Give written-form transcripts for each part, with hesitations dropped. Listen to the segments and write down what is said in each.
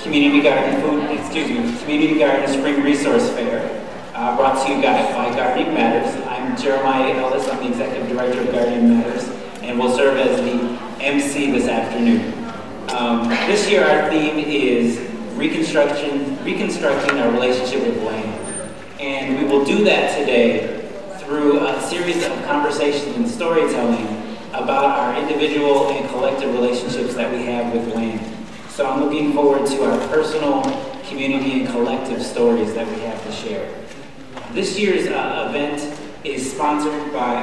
Community Garden Community Garden Spring Resource Fair, brought to you guys by Gardening Matters. I'm Jeremiah Ellis, I'm the Executive Director of Gardening Matters, and will serve as the MC this afternoon. This year our theme is reconstructing our relationship with land. And we will do that today through a series of conversations and storytelling about our individual and collective relationships that we have with land. So I'm looking forward to our personal, community, and collective stories that we have to share. This year's event is sponsored by,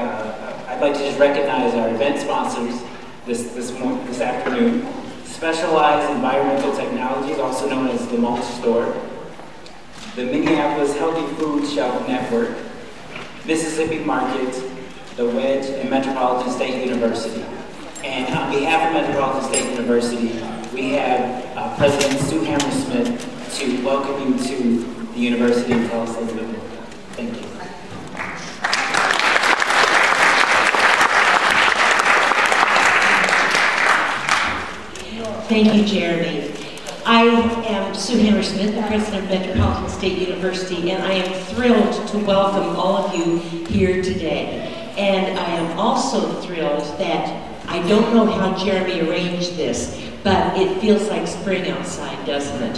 I'd like to just recognize our event sponsors this afternoon. Specialized Environmental Technologies, also known as the Mulch Store, the Minneapolis Healthy Food Shelf Network, Mississippi Market, the Wedge, and Metropolitan State University. And on behalf of Metropolitan State University, we have President Sue Hammersmith to welcome you to the university and tell us a little bit more. Thank you. Thank you, Jeremy. I am Sue Hammersmith, the president of Metropolitan State University, and I am thrilled to welcome all of you here today. And I am also thrilled that I don't know how Jeremy arranged this, but it feels like spring outside, doesn't it?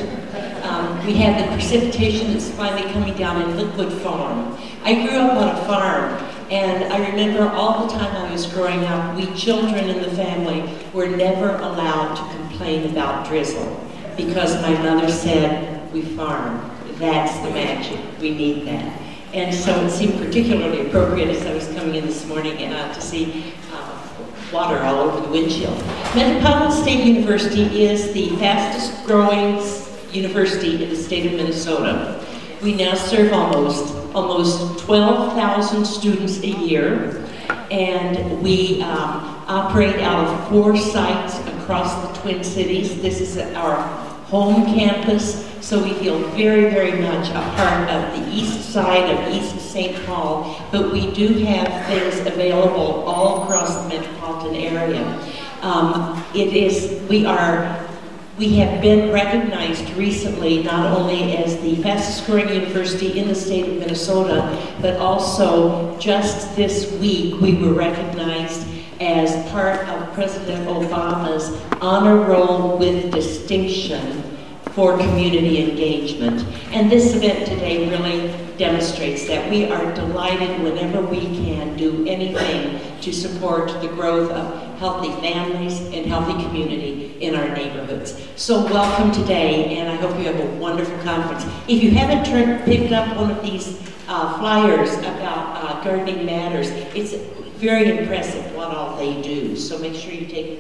We have the precipitation that's finally coming down in Liquid Farm. I grew up on a farm, and I remember all the time I was growing up, we children in the family were never allowed to complain about drizzle because my mother said, we farm, that's the magic, we need that. And so it seemed particularly appropriate as I was coming in this morning to see water all over the windshield. Metropolitan State University is the fastest growing university in the state of Minnesota. We now serve almost 12,000 students a year, and we operate out of 4 sites across the Twin Cities. This is our home campus, so we feel very, very much a part of the east side of East St. Paul, but we do have things available all across the metropolitan area. We have been recognized recently not only as the fastest growing university in the state of Minnesota, but also just this week we were recognized as part of President Obama's honor roll with distinction for community engagement. And this event today really demonstrates that. We are delighted whenever we can do anything to support the growth of healthy families and healthy community in our neighborhoods. So welcome today, and I hope you have a wonderful conference. If you haven't picked up one of these flyers about Gardening Matters, it's very impressive what all they do. So make sure you take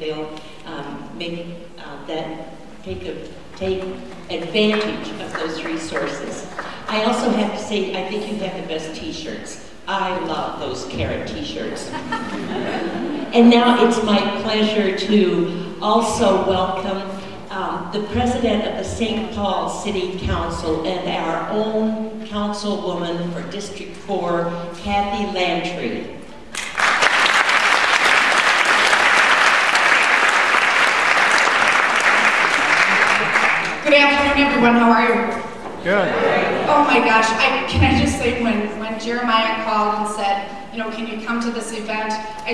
take advantage of those resources. I also have to say, I think you have the best t-shirts. I love those carrot t-shirts. And now it's my pleasure to also welcome the president of the St. Paul City Council and our own councilwoman for District 4, Kathy Lantry. Good afternoon, everyone. How are you? Good. Oh my gosh, can I just say, when Jeremiah called and said, you know, can you come to this event, I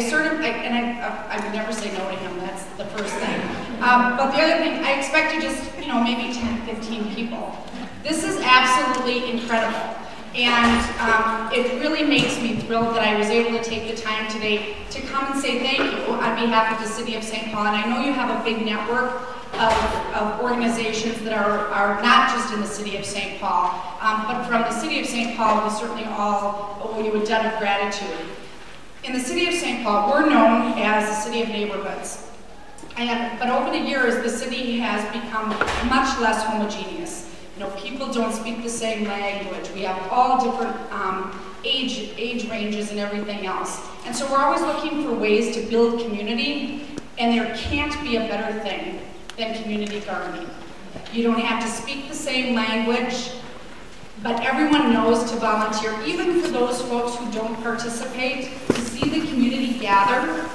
would never say no to him, that's the first thing. But the other thing, I expected just, you know, maybe 10, 15 people. This is absolutely incredible. And it really makes me thrilled that I was able to take the time today to come and say thank you on behalf of the City of St. Paul. And I know you have a big network of organizations that are not just in the City of St. Paul, but from the City of St. Paul, we certainly all owe you a debt of gratitude. In the City of St. Paul, we're known as the City of Neighborhoods. But over the years, the city has become much less homogeneous. You know, people don't speak the same language. We have all different age ranges and everything else. And so we're always looking for ways to build community, and there can't be a better thing than community gardening. You don't have to speak the same language, but everyone knows to volunteer, even for those folks who don't participate, to see the community gather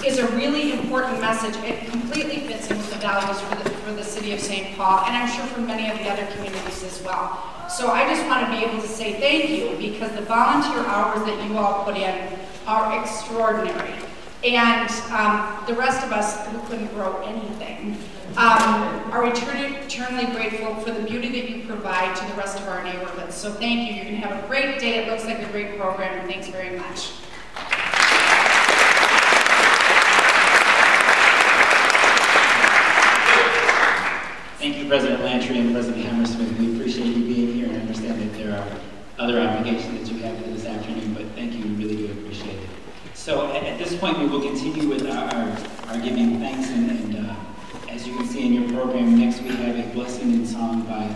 is a really important message. It completely fits in with the values for the city of St. Paul, and I'm sure for many of the other communities as well. So I just want to be able to say thank you, because the volunteer hours that you all put in are extraordinary. And the rest of us who couldn't grow anything are eternally grateful for the beauty that you provide to the rest of our neighborhoods. So thank you. You're going to have a great day. It looks like a great program, and thanks very much. Thank you, President Lantry and President Hammersmith. We appreciate you being here, and I understand that there are other obligations that you have for this afternoon, but thank you. We really do appreciate it. So at this point, we will continue with our giving thanks, and as you can see in your program, next we have a blessing in song by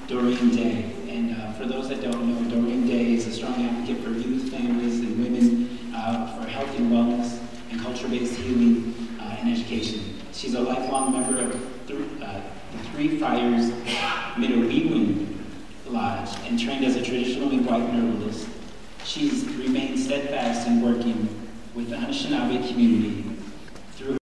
Doreen Day. And for those that don't know, Doreen Day is a strong advocate for youth, families, and women, for health and wellness, and culture-based healing and education. She's a lifelong member of the Three Fires Midowewin Lodge and trained as a traditional midwife and herbalist. She's remained steadfast in working with the Anishinaabe community